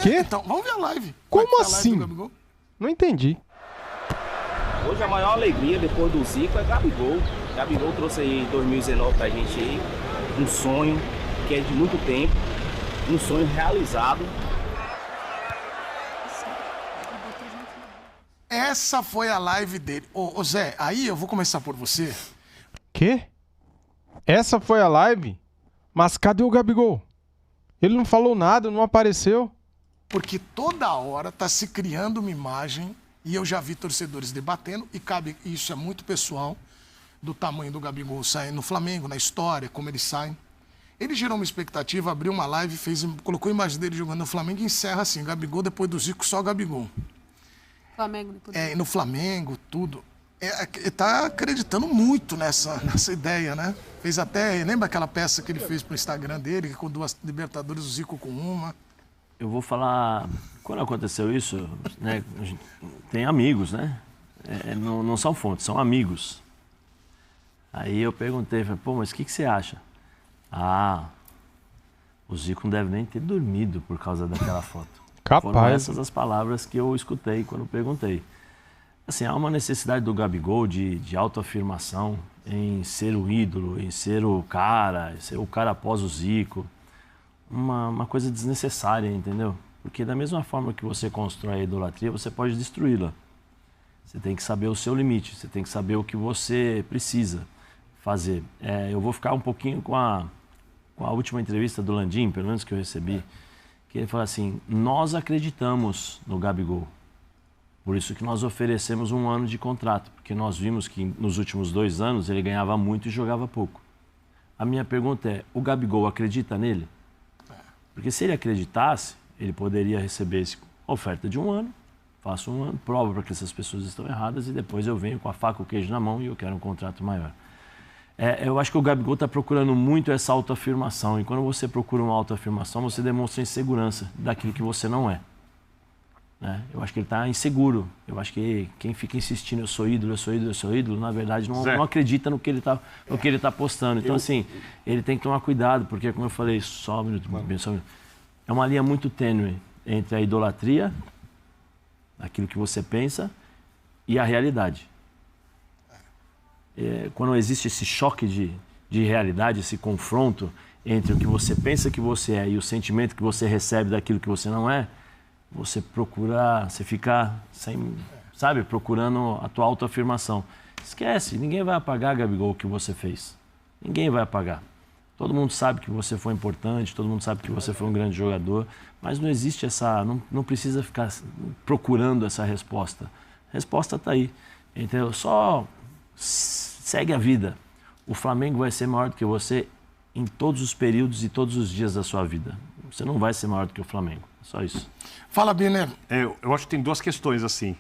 Quê? Então, vamos ver a live. Como a live assim? do Gabigol? Não entendi. Hoje a maior alegria depois do Zico é Gabigol. Gabigol trouxe aí em 2019 pra gente aí um sonho que é de muito tempo, um sonho realizado. Essa foi a live dele. Ô Zé, aí eu vou começar por você. Quê? Essa foi a live? Mas cadê o Gabigol? Ele não falou nada, não apareceu. Porque toda hora tá se criando uma imagem, e eu já vi torcedores debatendo, e cabe, isso é muito pessoal, do tamanho do Gabigol sair no Flamengo, na história, como ele sai. Ele gerou uma expectativa, abriu uma live, colocou a imagem dele jogando no Flamengo e encerra assim, Gabigol depois do Zico, só Gabigol. Flamengo depois. No Flamengo, tudo. Tá acreditando muito nessa ideia, né? Fez até, lembra aquela peça que ele fez pro Instagram dele, com 2 Libertadores, o Zico com uma? Eu vou falar, quando aconteceu isso, né, tem amigos, né? Não são fontes, são amigos. Aí eu perguntei, falei, pô, mas o que você acha? O Zico não deve nem ter dormido por causa daquela foto. Capaz. Foram essas as palavras que eu escutei quando perguntei. Assim, há uma necessidade do Gabigol de autoafirmação em ser o ídolo, em ser o cara, em ser o cara após o Zico. Uma coisa desnecessária, entendeu? Porque da mesma forma que você constrói a idolatria, você pode destruí-la. Você tem que saber o seu limite, você tem que saber o que você precisa fazer. Eu vou ficar um pouquinho com a última entrevista do Landim, pelo menos que eu recebi, que ele fala assim, nós acreditamos no Gabigol. Por isso que nós oferecemos 1 ano de contrato, porque nós vimos que nos últimos 2 anos ele ganhava muito e jogava pouco. A minha pergunta é, o Gabigol acredita nele? Porque se ele acreditasse, ele poderia receber essa oferta de 1 ano, faço 1 ano, provo para que essas pessoas estão erradas e depois eu venho com a faca e o queijo na mão e eu quero um contrato maior. Eu acho que o Gabigol está procurando muito essa autoafirmação e quando você procura uma autoafirmação, você demonstra insegurança daquilo que você não é. Eu acho que ele está inseguro. Eu acho que quem fica insistindo, eu sou ídolo, eu sou ídolo, eu sou ídolo, na verdade não acredita no que ele está postando. Então, assim, ele tem que tomar cuidado, porque, como eu falei, só um minuto, é uma linha muito tênue entre a idolatria, aquilo que você pensa, e a realidade. Quando existe esse choque de realidade, esse confronto entre o que você pensa que você é e o sentimento que você recebe daquilo que você não é, você fica procurando a tua autoafirmação. Esquece, ninguém vai apagar, Gabigol, o que você fez. Ninguém vai apagar. Todo mundo sabe que você foi importante, todo mundo sabe que você foi um grande jogador, mas não existe não precisa ficar procurando essa resposta. A resposta está aí, entendeu? Só segue a vida. O Flamengo vai ser maior do que você em todos os períodos e todos os dias da sua vida. Você não vai ser maior do que o Flamengo. Só isso. Fala, Biner. Eu acho que tem 2 questões, assim.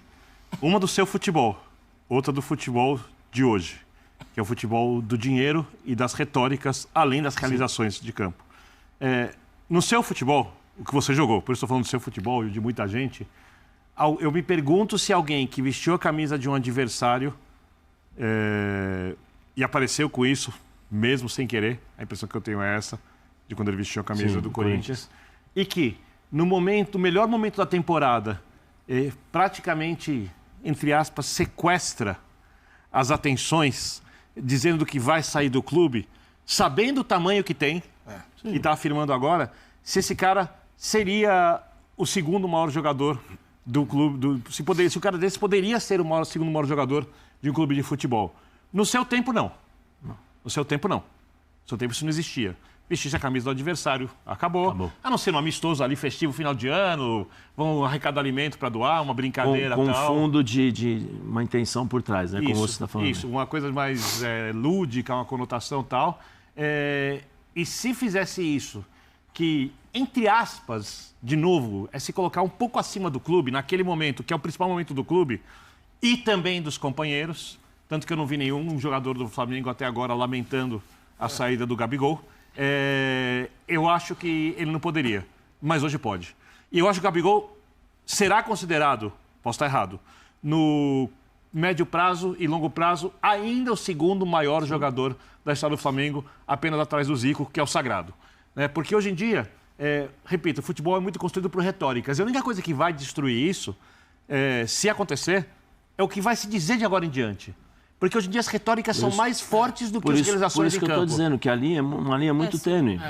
Uma do seu futebol, outra do futebol de hoje, que é o futebol do dinheiro e das retóricas, além das realizações de campo. No seu futebol, o que você jogou, por isso estou falando do seu futebol e de muita gente, eu me pergunto se alguém que vestiu a camisa de um adversário e apareceu com isso, mesmo sem querer, a impressão que eu tenho é essa, de quando ele vestiu a camisa do Corinthians, e que no melhor momento da temporada, praticamente, entre aspas, sequestra as atenções, dizendo que vai sair do clube, sabendo o tamanho que tem, e está afirmando agora, se esse cara seria o segundo maior jogador do clube, se o cara desse poderia ser o segundo maior jogador de um clube de futebol. No seu tempo, não. No seu tempo, não. No seu tempo isso não existia. Vestir a camisa do adversário, acabou. A não ser um amistoso ali, festivo, final de ano, vão arrecadar alimento para doar, uma brincadeira com tal. Com fundo de uma intenção por trás, né? Como você está falando. Isso, uma coisa mais lúdica, uma conotação tal. E se fizesse isso, que, entre aspas, de novo, é se colocar um pouco acima do clube, naquele momento, que é o principal momento do clube, e também dos companheiros, tanto que eu não vi nenhum jogador do Flamengo até agora lamentando a saída do Gabigol. Eu acho que ele não poderia, mas hoje pode. E eu acho que o Gabigol será considerado, posso estar errado, no médio prazo e longo prazo, ainda o segundo maior jogador da história do Flamengo, apenas atrás do Zico, que é o sagrado. Porque hoje em dia, Repito, o futebol é muito construído por retóricas. E a única coisa que vai destruir isso, se acontecer, é o que vai se dizer de agora em diante. Porque hoje em dia as retóricas são mais fortes do que as realizações Por isso em que eu campo. estou dizendo que a linha é uma linha muito tênue.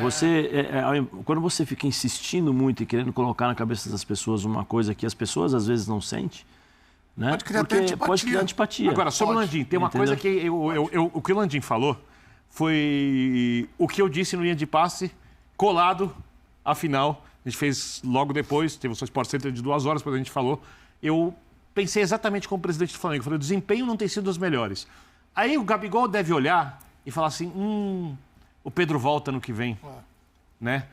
Quando você fica insistindo muito e querendo colocar na cabeça das pessoas uma coisa que as pessoas às vezes não sentem, né? Pode criar Pode criar antipatia. Agora, sobre o Landim, tem uma coisa que o que o Landim falou foi o que eu disse no linha de passe, colado à final. A gente fez logo depois, teve o seu Sport Center de 2 horas, depois a gente falou. Eu pensei exatamente como presidente do Flamengo. Eu falei, o desempenho não tem sido dos melhores. Aí o Gabigol deve olhar e falar assim, o Pedro volta no que vem. Né?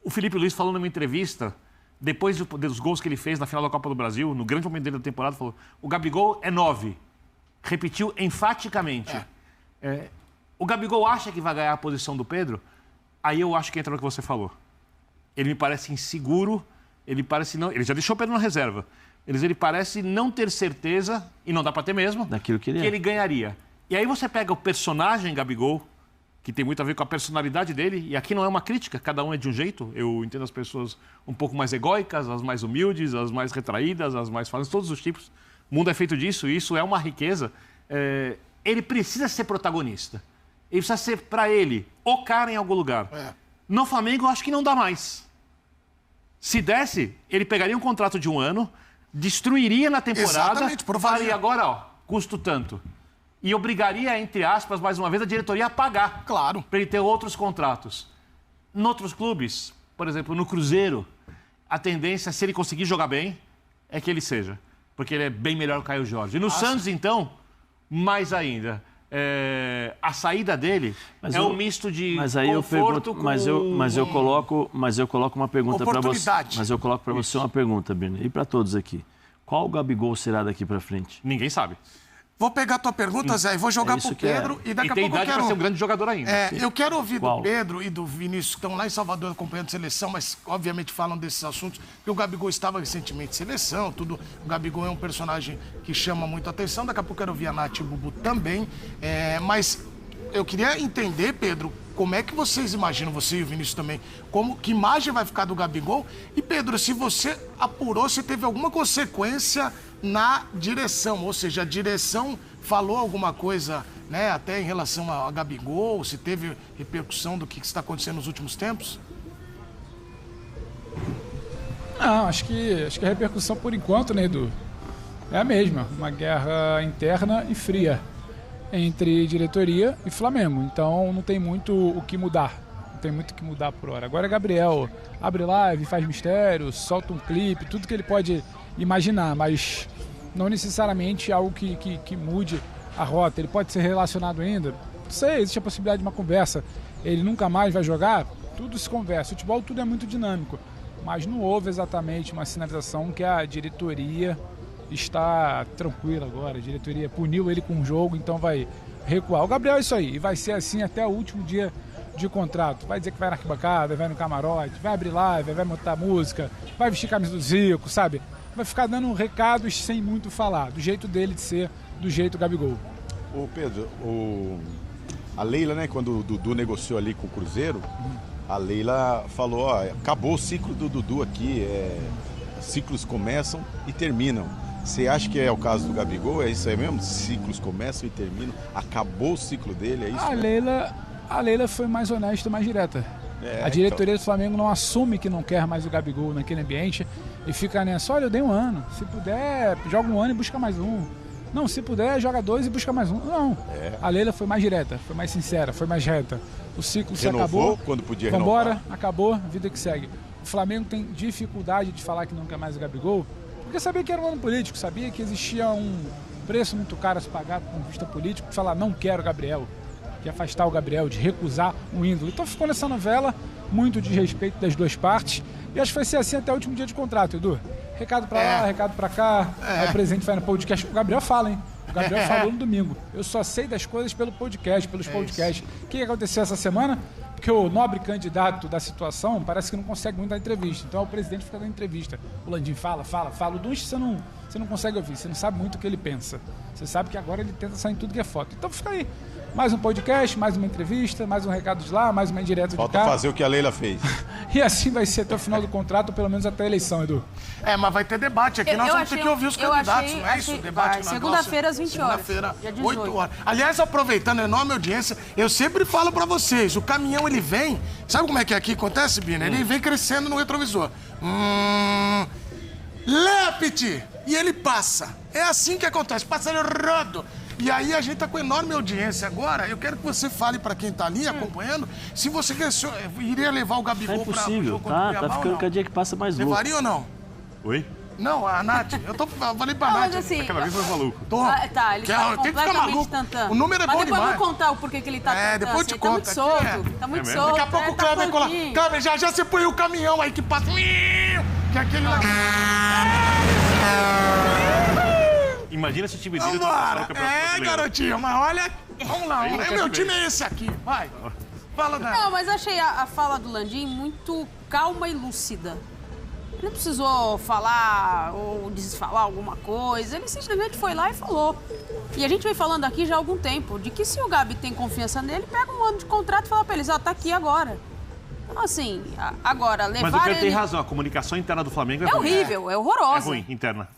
O Felipe Luiz falou numa entrevista, depois dos gols que ele fez na final da Copa do Brasil, no grande momento dele da temporada, falou, o Gabigol é 9. Repetiu enfaticamente. O Gabigol acha que vai ganhar a posição do Pedro? Aí eu acho que entra no que você falou. Ele me parece inseguro, ele já deixou o Pedro na reserva. Ele parece não ter certeza, e não dá para ter mesmo, daquilo que ele ganharia. E aí você pega o personagem Gabigol, que tem muito a ver com a personalidade dele, e aqui não é uma crítica, cada um é de um jeito. Eu entendo as pessoas um pouco mais egóicas, as mais humildes, as mais retraídas, as mais fáceis, todos os tipos. O mundo é feito disso, e isso é uma riqueza. Ele precisa ser protagonista. Ele precisa ser, para ele, o cara em algum lugar. No Flamengo, eu acho que não dá mais. Se desse, ele pegaria um contrato de 1 ano, destruiria na temporada, faria agora, custo tanto. E obrigaria, entre aspas, mais uma vez, a diretoria a pagar. Claro. Para ele ter outros contratos. Em outros clubes, por exemplo, no Cruzeiro, a tendência, se ele conseguir jogar bem, é que ele seja. Porque ele é bem melhor que o Caio Jorge. E no Santos, então, mais ainda. A saída dele um misto de conforto com... Mas eu coloco uma pergunta para você. Mas eu coloco para você uma pergunta, Birne, e para todos aqui. Qual o Gabigol será daqui para frente? Ninguém sabe. Vou pegar a tua pergunta, Zé, e vou jogar pro Pedro. E daqui a pouco eu quero... para ser um grande jogador ainda. Eu quero ouvir do Pedro e do Vinícius, que estão lá em Salvador acompanhando a seleção, mas obviamente falam desses assuntos, porque o Gabigol estava recentemente em seleção, tudo. O Gabigol é um personagem que chama muito a atenção. Daqui a pouco eu quero ouvir a Nath e o Bubu também. Mas eu queria entender, Pedro, como é que vocês imaginam, você e o Vinícius também, que imagem vai ficar do Gabigol? E, Pedro, se você apurou, se teve alguma consequência na direção, ou seja, a direção falou alguma coisa, né, até em relação a Gabigol, se teve repercussão do que está acontecendo nos últimos tempos? Não, acho que a repercussão por enquanto, né, Edu, é a mesma, uma guerra interna e fria entre diretoria e Flamengo, então não tem muito o que mudar. Não tem muito o que mudar por hora. Agora Gabriel abre live, faz mistério, solta um clipe, tudo que ele pode imaginar, mas não necessariamente algo que mude a rota. Ele pode ser relacionado ainda? Não sei, existe a possibilidade de uma conversa. Ele nunca mais vai jogar? Tudo se conversa. O futebol tudo é muito dinâmico, mas não houve exatamente uma sinalização que a diretoria está tranquila agora. A diretoria puniu ele com o jogo, então vai recuar. O Gabriel é isso aí, e vai ser assim até o último dia de contrato. Vai dizer que vai na arquibancada, vai no camarote, vai abrir live, vai montar música, vai vestir camisa do Zico, sabe? Vai ficar dando recados sem muito falar, do jeito dele de ser, do jeito Gabigol. Ô Pedro, a Leila, né, quando o Dudu negociou ali com o Cruzeiro, a Leila falou, ó, acabou o ciclo do Dudu aqui, ciclos começam e terminam. Você acha que é o caso do Gabigol? É isso aí mesmo? Ciclos começam e terminam, acabou o ciclo dele, é isso? A Leila foi mais honesta e mais direta. A diretoria do Flamengo não assume que não quer mais o Gabigol naquele ambiente e fica nessa, olha, eu dei 1 ano, se puder, joga 1 ano e busca mais 1. Não, se puder, joga 2 e busca mais 1. Não, a Leila foi mais direta, foi mais sincera, foi mais reta. O ciclo se acabou, quando podia vambora, renovar. Acabou, vida que segue. O Flamengo tem dificuldade de falar que não quer mais o Gabigol, porque sabia que era um ano político, sabia que existia um preço muito caro a se pagar do ponto de vista político, de falar, não quero o Gabriel, de afastar o Gabriel, de recusar um ídolo. Então ficou nessa novela, muito de respeito das duas partes, e acho que vai ser assim até o último dia de contrato, Edu. Recado pra lá, recado pra cá, aí o presidente vai no podcast. O Gabriel fala, hein? O Gabriel falou no domingo. Eu só sei das coisas pelo podcast, pelos podcasts. O que aconteceu essa semana? Porque o nobre candidato da situação parece que não consegue muito dar entrevista. Então o presidente fica dando entrevista. O Landim fala. O Dunst você não consegue ouvir, você não sabe muito o que ele pensa. Você sabe que agora ele tenta sair em tudo que é foto. Então fica aí. Mais um podcast, mais uma entrevista, mais um recado de lá, mais uma indireta de cá. Falta fazer o que a Leila fez. E assim vai ser até o final do contrato, ou pelo menos até a eleição, Edu. Mas vai ter debate aqui. Nós vamos ter que ouvir os candidatos, não é isso? Debate na segunda-feira às 20 horas. Segunda-feira, dia 18. 8 horas. Aliás, aproveitando a enorme audiência, eu sempre falo pra vocês, o caminhão, ele vem... Sabe como é que aqui acontece, Bina? Ele vem crescendo no retrovisor. Lepite! E ele passa. É assim que acontece, passa ele rodo. E aí a gente tá com enorme audiência agora. Eu quero que você fale pra quem tá ali acompanhando se você iria levar o Gabigol É impossível, pra tá ficando cada dia que passa mais louco. Levaria ou não? Oi? Não, a Nath. Eu falei pra Não, Nath. mas assim... Aquela vez foi maluco. Tá, ele tá tem que ficar completamente maluco. tantando. O número é bom mas depois demais. vou contar o porquê que ele tá tantando. Depois te Tá muito conta. solto, tá muito mesmo? solto. Daqui a pouco o tá Kleber vai colar. soltinho. Kleber, já você põe o caminhão aí que passa. Que é aquele lá. Imagina se o time dele Vambora. brasileiro. Garotinho, mas olha. Vamos lá. Meu time é esse aqui. Vai. Fala, Dani. Não, mas achei a fala do Landim muito calma e lúcida. Ele não precisou falar ou desfalar alguma coisa. Ele simplesmente foi lá e falou. E a gente vem falando aqui já há algum tempo de que se o Gabi tem confiança nele, pega um ano de contrato e fala pra eles, tá aqui agora. Então, assim, agora, levar Mas o Pedro ele... tem razão, a comunicação interna do Flamengo é É ruim. horrível, é É horrorosa. ruim, interna.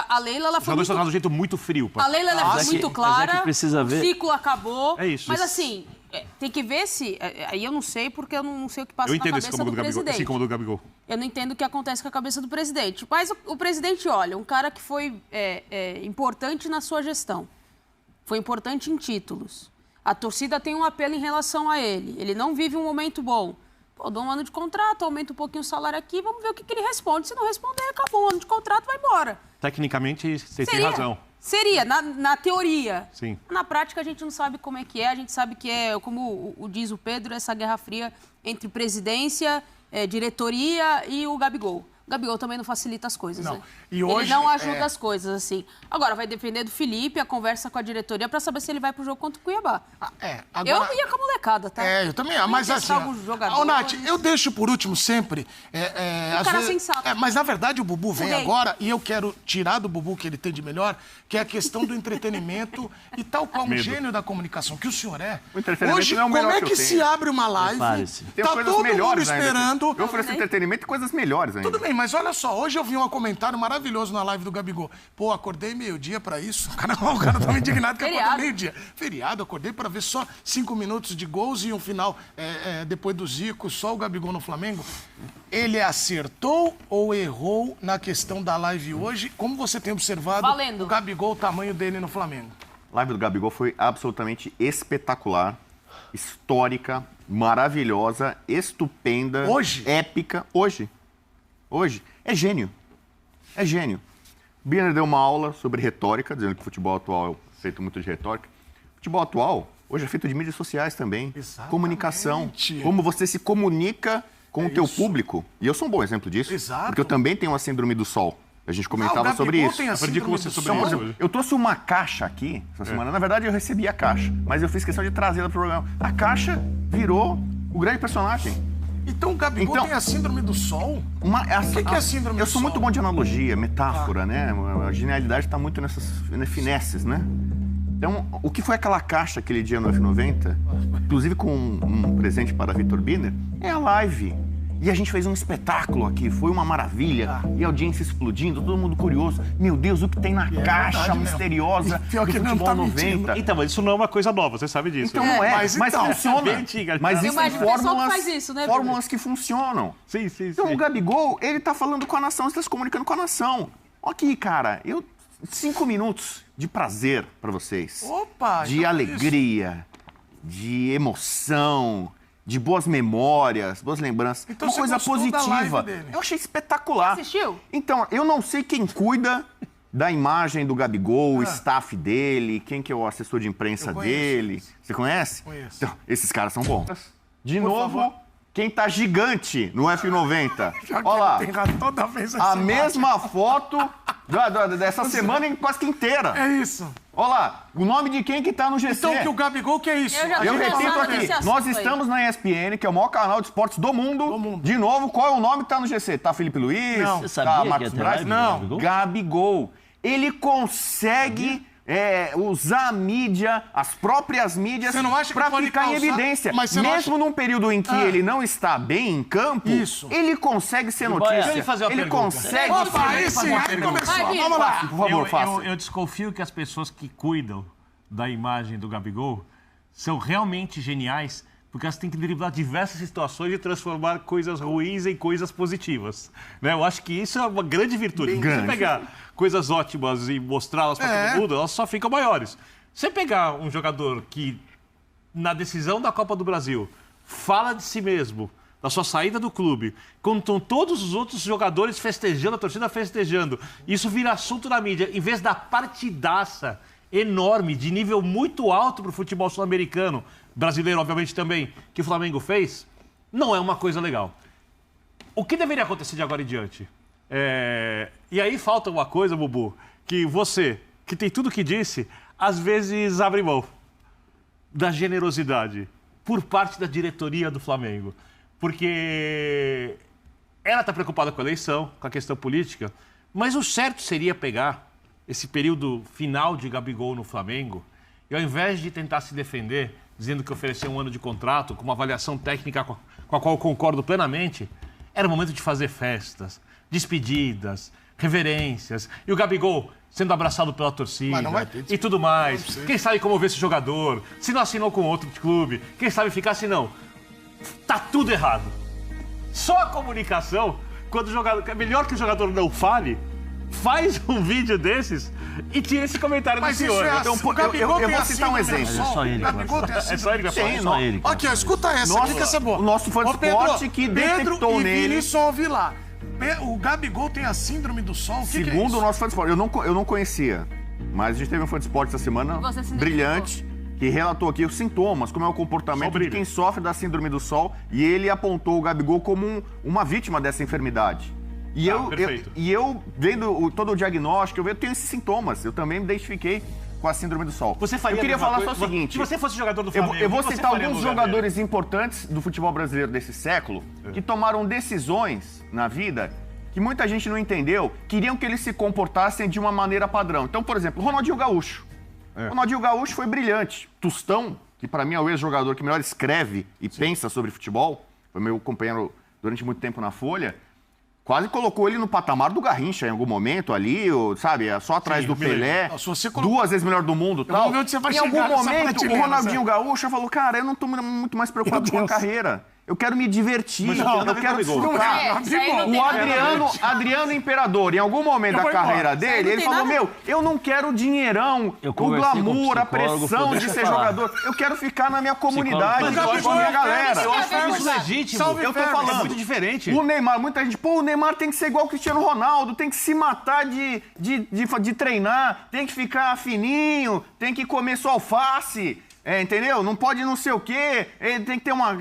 A Leila, ela Os foi jogadores estão muito... de um jeito muito frio. A Leila ela foi Mas é muito que clara, precisa ver. o ciclo acabou. É isso. Mas assim, tem que ver se... Aí eu não sei, porque eu não sei o que passa Eu na entendo esse cabeça incômodo do do Gabigol. presidente. Esse incômodo do Gabigol. Eu não entendo o que acontece com a cabeça do presidente. Mas o presidente, olha, um cara que foi importante na sua gestão. Foi importante em títulos. A torcida tem um apelo em relação a ele. Ele não vive um momento bom. Pô, dou um ano de contrato, aumenta um pouquinho o salário aqui, vamos ver o que ele responde. Se não responder, acabou. Um ano de contrato, vai embora. Tecnicamente, vocês têm razão. Seria, na teoria. Sim. Na prática, a gente não sabe como é que é. A gente sabe que é, como diz o Pedro, essa guerra fria entre presidência, diretoria e o Gabigol. O Gabigol também não facilita as coisas, Não. né? E hoje, ele não ajuda as coisas, assim. Agora, vai depender do Felipe, a conversa com a diretoria, pra saber se ele vai pro jogo contra o Cuiabá. Agora... Eu ia com a molecada, tá? Eu também. Mas assim, Nath, eu deixo por último sempre... cara sensato. Mas na verdade o Bubu vem rei. agora e eu quero tirar do Bubu o que ele tem de melhor, que é a questão do entretenimento e tal qual um gênio da comunicação que o senhor é. O entretenimento Hoje, não é o melhor como é que que eu se tenho. abre uma live, Prepare-se. Tem tá coisas todo mundo melhores ainda. esperando... Eu ofereço entretenimento e coisas melhores ainda. Tudo bem, mas olha só, hoje eu vi um comentário maravilhoso na live do Gabigol. Pô, acordei meio-dia pra isso. O cara tava indignado que eu acordei Feriado. meio-dia. Feriado, acordei pra ver só 5 minutos de gols e um final depois do Zico, só o Gabigol no Flamengo. Ele acertou ou errou na questão da live hoje? Como você tem observado Valendo. o Gabigol, o tamanho dele no Flamengo? A live do Gabigol foi absolutamente espetacular, histórica, maravilhosa, estupenda. Hoje? Épica. Hoje. É gênio. É gênio. Biner deu uma aula sobre retórica, dizendo que o futebol atual é feito muito de retórica. O futebol atual, hoje é feito de mídias sociais também. Exatamente. Comunicação. Como você se comunica com o teu isso. público. E eu sou um bom exemplo disso. Exato. Porque eu também tenho a síndrome do sol. A gente o comentava Gabigol sobre isso. tem a Aprendi com síndrome você do sobre sol. isso. Por exemplo, eu trouxe uma caixa aqui essa semana. Na verdade, eu recebi a caixa, mas eu fiz questão de trazê-la para o programa. A caixa virou o grande personagem. Então o Gabigol tem a síndrome do sol? O que é a síndrome Eu do sou muito sol? bom de analogia, metáfora, né? A genialidade está muito nessas finesses, né? Então, o que foi aquela caixa aquele dia no F90, inclusive com um presente para Vitor Biner, é a live. E a gente fez um espetáculo aqui, foi uma maravilha. E a audiência explodindo, todo mundo curioso. Meu Deus, o que tem na caixa verdade, misteriosa E pior do que não futebol tá 90? Então, mas isso não é uma coisa nova, você sabe disso. Então não é, mas mas então, funciona. bem antiga. Mas Eu existem imagino o pessoal que fórmulas, faz isso, né, fórmulas que funcionam. Sim, sim, Então sim. o Gabigol, ele tá falando com a nação, ele tá se comunicando com a nação. Aqui, cara, 5 minutos de prazer pra vocês. Opa! De então é alegria, de emoção, de boas memórias, boas lembranças. Então uma você coisa gostou da positiva. live dele? Eu achei espetacular. Assistiu? Então, eu não sei quem cuida da imagem do Gabigol, o staff dele, quem que é o assessor de imprensa Eu conheço dele. isso. Você conhece? Conheço. Então, esses caras são bons. De Por novo, favor. quem tá gigante no F90. Já que Olha lá, ele tem razão toda vez a assim, mesma foto dessa semana quase que inteira. É isso. Olha lá, o nome de quem que tá no GC. Então, que o Gabigol, que é isso? Eu já Eu tô repito pensando aqui, nesse assunto nós aí. estamos na ESPN, que é o maior canal de esportes do mundo. De novo, qual é o nome que tá no GC? Tá Felipe Luiz? Não. Você sabia Tá que Marcos ia ter Braz? live do Não, Gabigol? Gabigol. Ele consegue usar a mídia, as próprias mídias, Você não acha que pra pode ficar em causar- evidência. Mas você não Mesmo num período em que ele não está bem em campo, ele consegue ser notícia. Deixa eu lhe fazer uma ele pergunta. consegue Opa, ser... aí sim, aí começou. Vai, Vamos lá. Por favor, faça. Eu desconfio que as pessoas que cuidam da imagem do Gabigol são realmente geniais, porque elas têm que driblar diversas situações e transformar coisas ruins em coisas positivas. Né? Eu acho que isso é uma grande virtude. Porque se você pegar coisas ótimas e mostrá-las para todo mundo, elas só ficam maiores. Você pegar um jogador que, na decisão da Copa do Brasil, fala de si mesmo, da sua saída do clube, quando estão todos os outros jogadores festejando, a torcida festejando, isso vira assunto na mídia, em vez da partidaça enorme, de nível muito alto para o futebol sul-americano, brasileiro, obviamente, também, que o Flamengo fez, não é uma coisa legal. O que deveria acontecer de agora em diante? E aí falta uma coisa, Bubu, que você, que tem tudo que disse, às vezes abre mão da generosidade por parte da diretoria do Flamengo. Porque ela está preocupada com a eleição, com a questão política, mas o certo seria pegar esse período final de Gabigol no Flamengo e, ao invés de tentar se defender, dizendo que ofereceu um ano de contrato, com uma avaliação técnica com a qual eu concordo plenamente, era o momento de fazer festas, despedidas, reverências. E o Gabigol sendo abraçado pela torcida e tudo mais. Quem sabe comover esse jogador, se não assinou com outro clube, quem sabe ficar assim, não. Tá tudo errado. Só a comunicação, quando o jogador, é melhor que o jogador não fale, faz um vídeo desses e tira esse comentário do senhor. Então, eu vou citar um exemplo. É só ele. É só ele que vai falar. É só ele. Aqui, ó, escuta essa aqui que essa é boa. O nosso fã de esporte que detectou nele... Pedro e Vilar. O Gabigol tem a síndrome do sol? Segundo o nosso fã de esporte, eu não conhecia, mas a gente teve um fã de esporte essa semana brilhante, que relatou aqui os sintomas, como é o comportamento de quem sofre da síndrome do sol, e ele apontou o Gabigol como uma vítima dessa enfermidade. E eu vendo todo o diagnóstico, eu tenho esses sintomas, eu também me identifiquei com a síndrome do sol. Você faria eu queria falar só o seguinte... Se você fosse jogador do Flamengo... Eu vou citar alguns jogadores importantes do futebol brasileiro desse século que tomaram decisões na vida que muita gente não entendeu, queriam que eles se comportassem de uma maneira padrão. Então, por exemplo, Ronaldinho Gaúcho. Ronaldinho Gaúcho foi brilhante. Tostão, que para mim é o ex-jogador que melhor escreve e pensa sobre futebol, foi meu companheiro durante muito tempo na Folha, quase colocou ele no patamar do Garrincha em algum momento ali, sabe? Só atrás do Pelé. Duas vezes melhor do mundo e tal. Em algum momento, o Ronaldinho Gaúcho falou, cara, eu não tô muito mais preocupado com a carreira. Eu quero me divertir, eu quero desfrutar. O Adriano Imperador, em algum momento da carreira dele, ele falou, eu não quero dinheirão, o glamour, a pressão de ser jogador. Eu quero ficar na minha comunidade, com a minha galera. Eu acho isso legítimo. Eu tô falando. É muito diferente. O Neymar, muita gente, o Neymar tem que ser igual o Cristiano Ronaldo, tem que se matar de treinar, tem que ficar fininho, tem que comer só alface. Entendeu? Não pode não sei o quê,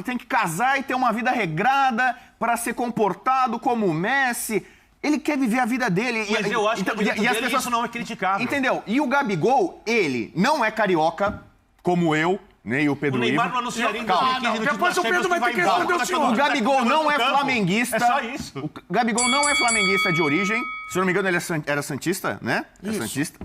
tem que casar e ter uma vida regrada para ser comportado como o Messi. Ele quer viver a vida dele. Mas eu acho que as pessoas isso não é criticável. Entendeu? E o Gabigol, ele não é carioca, como eu, nem o Pedro Ivo. O Neymar não anunciaria em 2015 no depois o Pedro vai ter que responder o senhor. O Gabigol não é flamenguista. É só isso. O Gabigol não é flamenguista de origem. Se eu não me engano, ele era santista, né? É santista.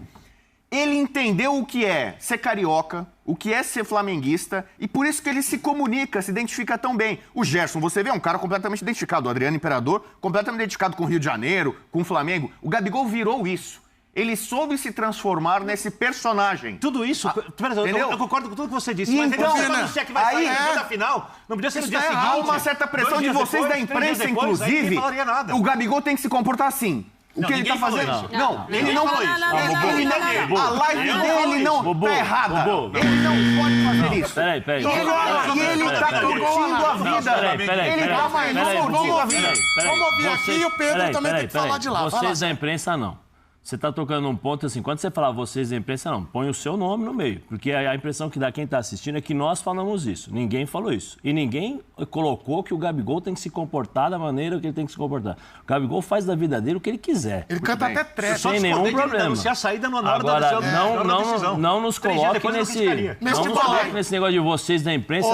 Ele entendeu o que é ser carioca, o que é ser flamenguista, e por isso que ele se comunica, se identifica tão bem. O Gerson, você vê, é um cara completamente identificado. O Adriano Imperador, completamente identificado com o Rio de Janeiro, com o Flamengo. O Gabigol virou isso. Ele soube se transformar nesse personagem. Tudo isso, eu concordo com tudo que você disse, então, mas ele não disse que vai sair no dia da final, não podia ser no dia seguinte. Há uma certa pressão de vocês da imprensa, inclusive. O Gabigol tem que se comportar assim. O que ele tá fazendo? Não, ele não falou isso. A live dele não tá errada. Ele não pode fazer isso. Peraí. E ele tá curtindo a vida. Ele tá curtindo a vida. Vamos ouvir aqui e o Pedro também tem que falar de lá. Vocês da imprensa, não. Você está tocando um ponto assim, quando você fala vocês da imprensa, não, põe o seu nome no meio. Porque a impressão que dá quem está assistindo é que nós falamos isso. Ninguém falou isso. E ninguém colocou que o Gabigol tem que se comportar da maneira que ele tem que se comportar. O Gabigol faz da vida dele o que ele quiser. Ele canta até trap. Sem nenhum problema. Se a saída na hora agora, da decisão. não nos coloque nesse negócio de vocês da imprensa.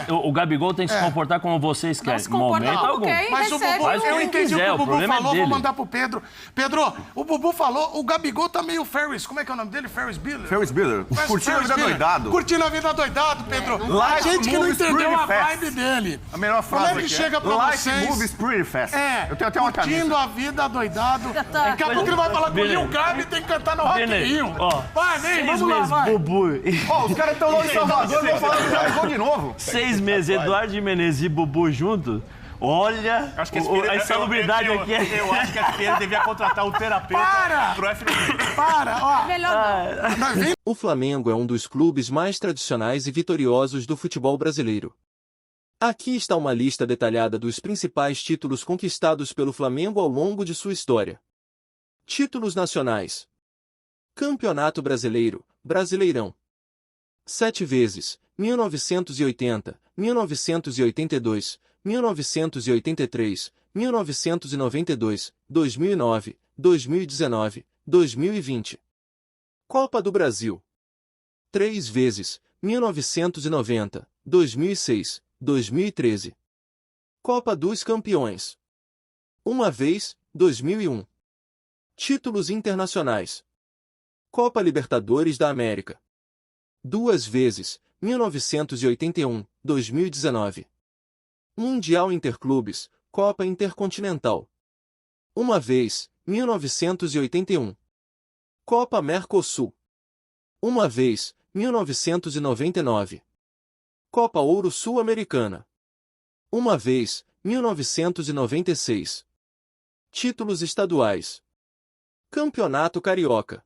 O Gabigol tem que se comportar como vocês querem. Momento algum. Mas o Bubu, eu entendi o que o Bubu falou, vou mandar pro Pedro. Pedro, o Bubu falou O Gabigol tá meio Ferris. Como é que é o nome dele? Ferris Bueller? Ferris Bueller. Curtindo a vida doidado. Curtindo a vida doidado, Pedro. A Life gente que não moves entendeu a pretty vibe fast. dele. A melhor frase Como é que chega pra Life vocês? moves pretty fast. É, Eu tenho até uma curtindo camisa. a vida doidado. Daqui a pouco ele vai falar com o Lil Gabi e tem que cantar no Rock in Rio. Vai, Ney, vamos lá, vai. Bubu. Ó, os caras estão lá em Salvador, vão falar do Gabigol de novo. 6 meses, Eduardo de Menezes e Bubu junto. Olha, Acho que a insalubridade aqui é... Eu acho que a Espera devia contratar um terapeuta pro F90. Para, ó. Melhor não. O Flamengo é um dos clubes mais tradicionais e vitoriosos do futebol brasileiro. Aqui está uma lista detalhada dos principais títulos conquistados pelo Flamengo ao longo de sua história. Títulos nacionais. Campeonato Brasileiro, Brasileirão. 7 vezes, 1980, 1982, 1983, 1992, 2009, 2019, 2020. Copa do Brasil. 3 vezes, 1990, 2006, 2013. Copa dos Campeões. 1 vez, 2001. Títulos internacionais. Copa Libertadores da América. 2 vezes, 1981, 2019. Mundial Interclubes, Copa Intercontinental. 1 vez, 1981. Copa Mercosul. 1 vez, 1999. Copa Ouro Sul-Americana. 1 vez, 1996. Títulos estaduais. Campeonato Carioca.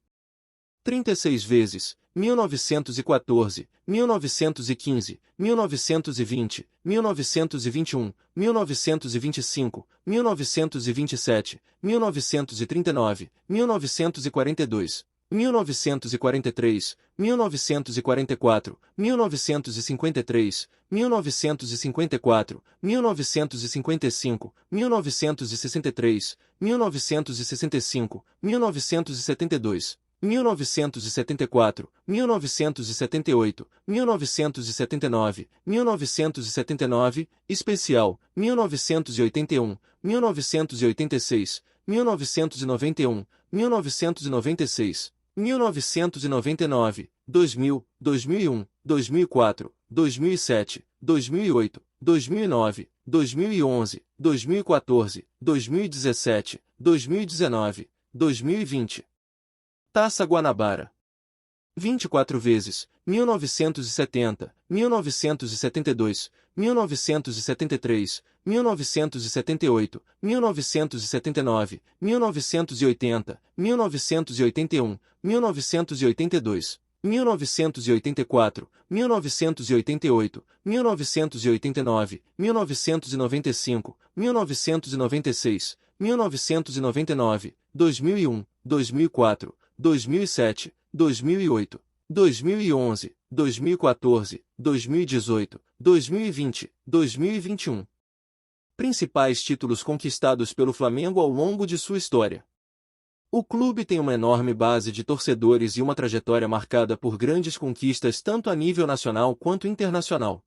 36 vezes, 1914, 1915, 1920, 1921, 1925, 1927, 1939, 1942, 1943, 1944, 1953, 1954, 1955, 1963, 1965, 1972, 1974, 1978, 1979, 1979, especial, 1981, 1986, 1991, 1996, 1999, 2000, 2001, 2004, 2007, 2008, 2009, 2011, 2014, 2017, 2019, 2020. Taça Guanabara. 24 vezes, 1970, 1972, 1973, 1978, 1979, 1980, 1981, 1982, 1984, 1988, 1989, 1995, 1996, 1999, 2001, 2004, 2007, 2008, 2011, 2014, 2018, 2020, 2021. Principais títulos conquistados pelo Flamengo ao longo de sua história. O clube tem uma enorme base de torcedores e uma trajetória marcada por grandes conquistas tanto a nível nacional quanto internacional.